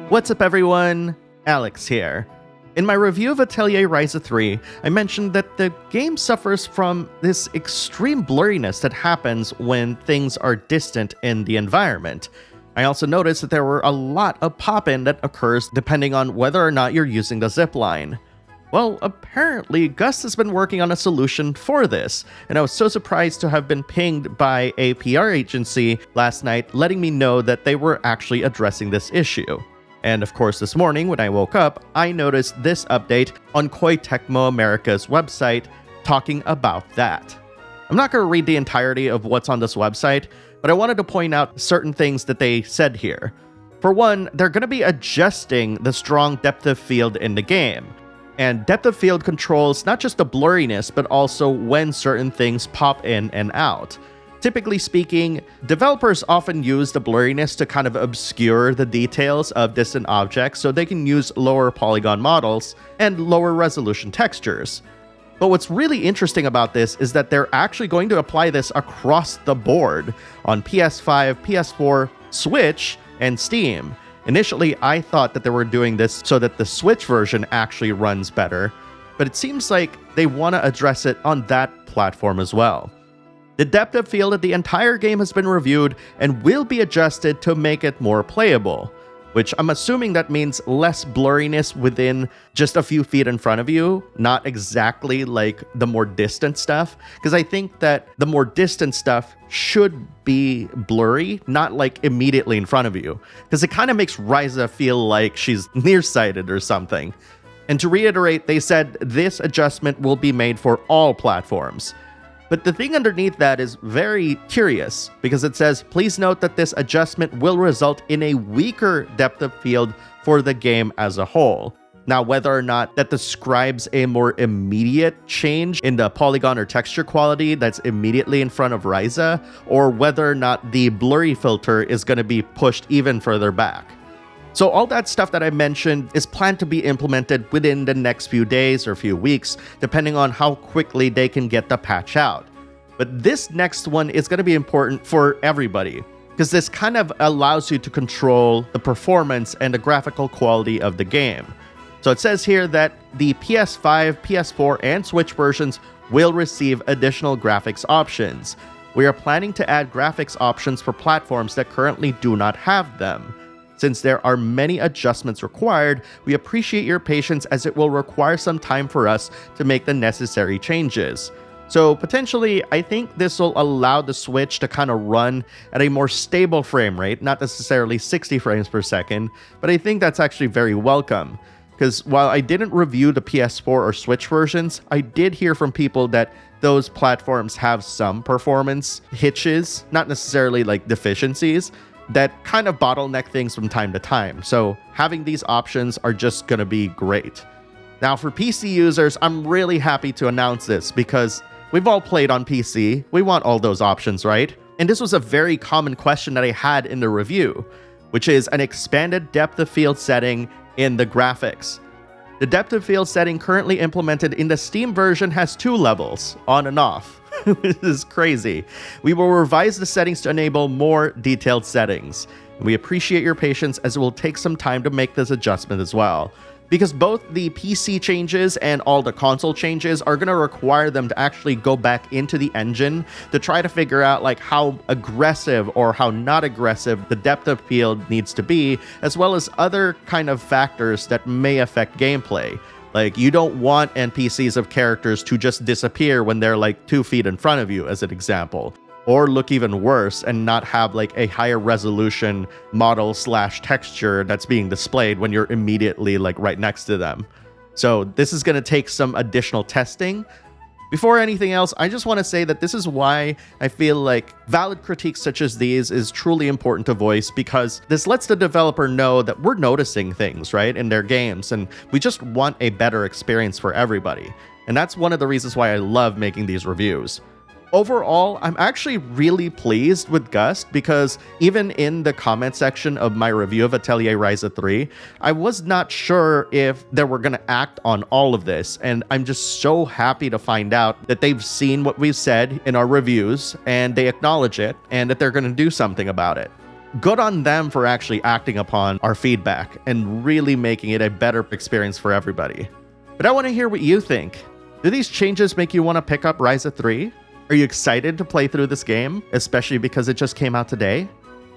What's up everyone, Alex here. In my review of Atelier Ryza 3, I mentioned that the game suffers from this extreme blurriness that happens when things are distant in the environment. I also noticed that there were a lot of pop-in that occurs depending on whether or not you're using the zipline. Well, apparently Gust has been working on a solution for this, and I was so surprised to have been pinged by a PR agency last night letting me know that they were actually addressing this issue. And of course this morning when I woke up, I noticed this update on Koei Tecmo America's website talking about that. I'm not going to read the entirety of what's on this website, but I wanted to point out certain things that they said here. For one, they're going to be adjusting the strong depth of field in the game. And depth of field controls not just the blurriness, but also when certain things pop in and out. Typically speaking, developers often use the blurriness to kind of obscure the details of distant objects so they can use lower polygon models and lower resolution textures. But what's really interesting about this is that they're actually going to apply this across the board on PS5, PS4, Switch, and Steam. Initially, I thought that they were doing this so that the Switch version actually runs better, but it seems like they want to address it on that platform as well. The depth of field of the entire game has been reviewed and will be adjusted to make it more playable, which I'm assuming that means less blurriness within just a few feet in front of you, not exactly like the more distant stuff, because I think that the more distant stuff should be blurry, not like immediately in front of you, because it kind of makes Ryza feel like she's nearsighted or something. And to reiterate, they said this adjustment will be made for all platforms. But the thing underneath that is very curious, because it says, please note that this adjustment will result in a weaker depth of field for the game as a whole. Now, whether or not that describes a more immediate change in the polygon or texture quality that's immediately in front of Ryza, or whether or not the blurry filter is going to be pushed even further back. So all that stuff that I mentioned is planned to be implemented within the next few days or few weeks, depending on how quickly they can get the patch out. But this next one is going to be important for everybody, because this kind of allows you to control the performance and the graphical quality of the game. So it says here that the PS5, PS4, and Switch versions will receive additional graphics options. We are planning to add graphics options for platforms that currently do not have them. Since there are many adjustments required, we appreciate your patience as it will require some time for us to make the necessary changes. So potentially, I think this will allow the Switch to kind of run at a more stable frame rate, not necessarily 60 frames per second, but I think that's actually very welcome. Because while I didn't review the PS4 or Switch versions, I did hear from people that those platforms have some performance hitches, not necessarily like deficiencies, that kind of bottleneck things from time to time. So having these options are just going to be great. Now for PC users, I'm really happy to announce this because we've all played on PC. We want all those options, right? And this was a very common question that I had in the review, which is an expanded depth of field setting in the graphics. The depth of field setting currently implemented in the Steam version has 2 levels, on and off. This is crazy. We will revise the settings to enable more detailed settings. We appreciate your patience as it will take some time to make this adjustment as well. Because both the PC changes and all the console changes are going to require them to actually go back into the engine to try to figure out like how aggressive or how not aggressive the depth of field needs to be, as well as other kind of factors that may affect gameplay. Like, you don't want NPCs of characters to just disappear when they're like 2 feet in front of you, as an example. Or look even worse and not have like a higher resolution model / texture that's being displayed when you're immediately like right next to them. So this is going to take some additional testing. Before anything else, I just want to say that this is why I feel like valid critiques such as these is truly important to voice, because this lets the developer know that we're noticing things, right, in their games, and we just want a better experience for everybody. And that's one of the reasons why I love making these reviews. Overall, I'm actually really pleased with Gust because even in the comment section of my review of Atelier Ryza 3, I was not sure if they were going to act on all of this, and I'm just so happy to find out that they've seen what we've said in our reviews and they acknowledge it and that they're going to do something about it. Good on them for actually acting upon our feedback and really making it a better experience for everybody. But I want to hear what you think. Do these changes make you want to pick up Ryza 3? Are you excited to play through this game, especially because it just came out today?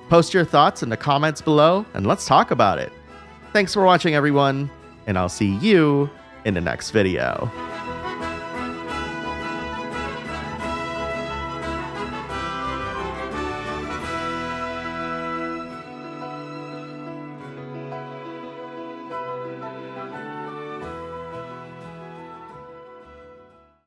Post your thoughts in the comments below and let's talk about it. Thanks for watching, everyone, and I'll see you in the next video.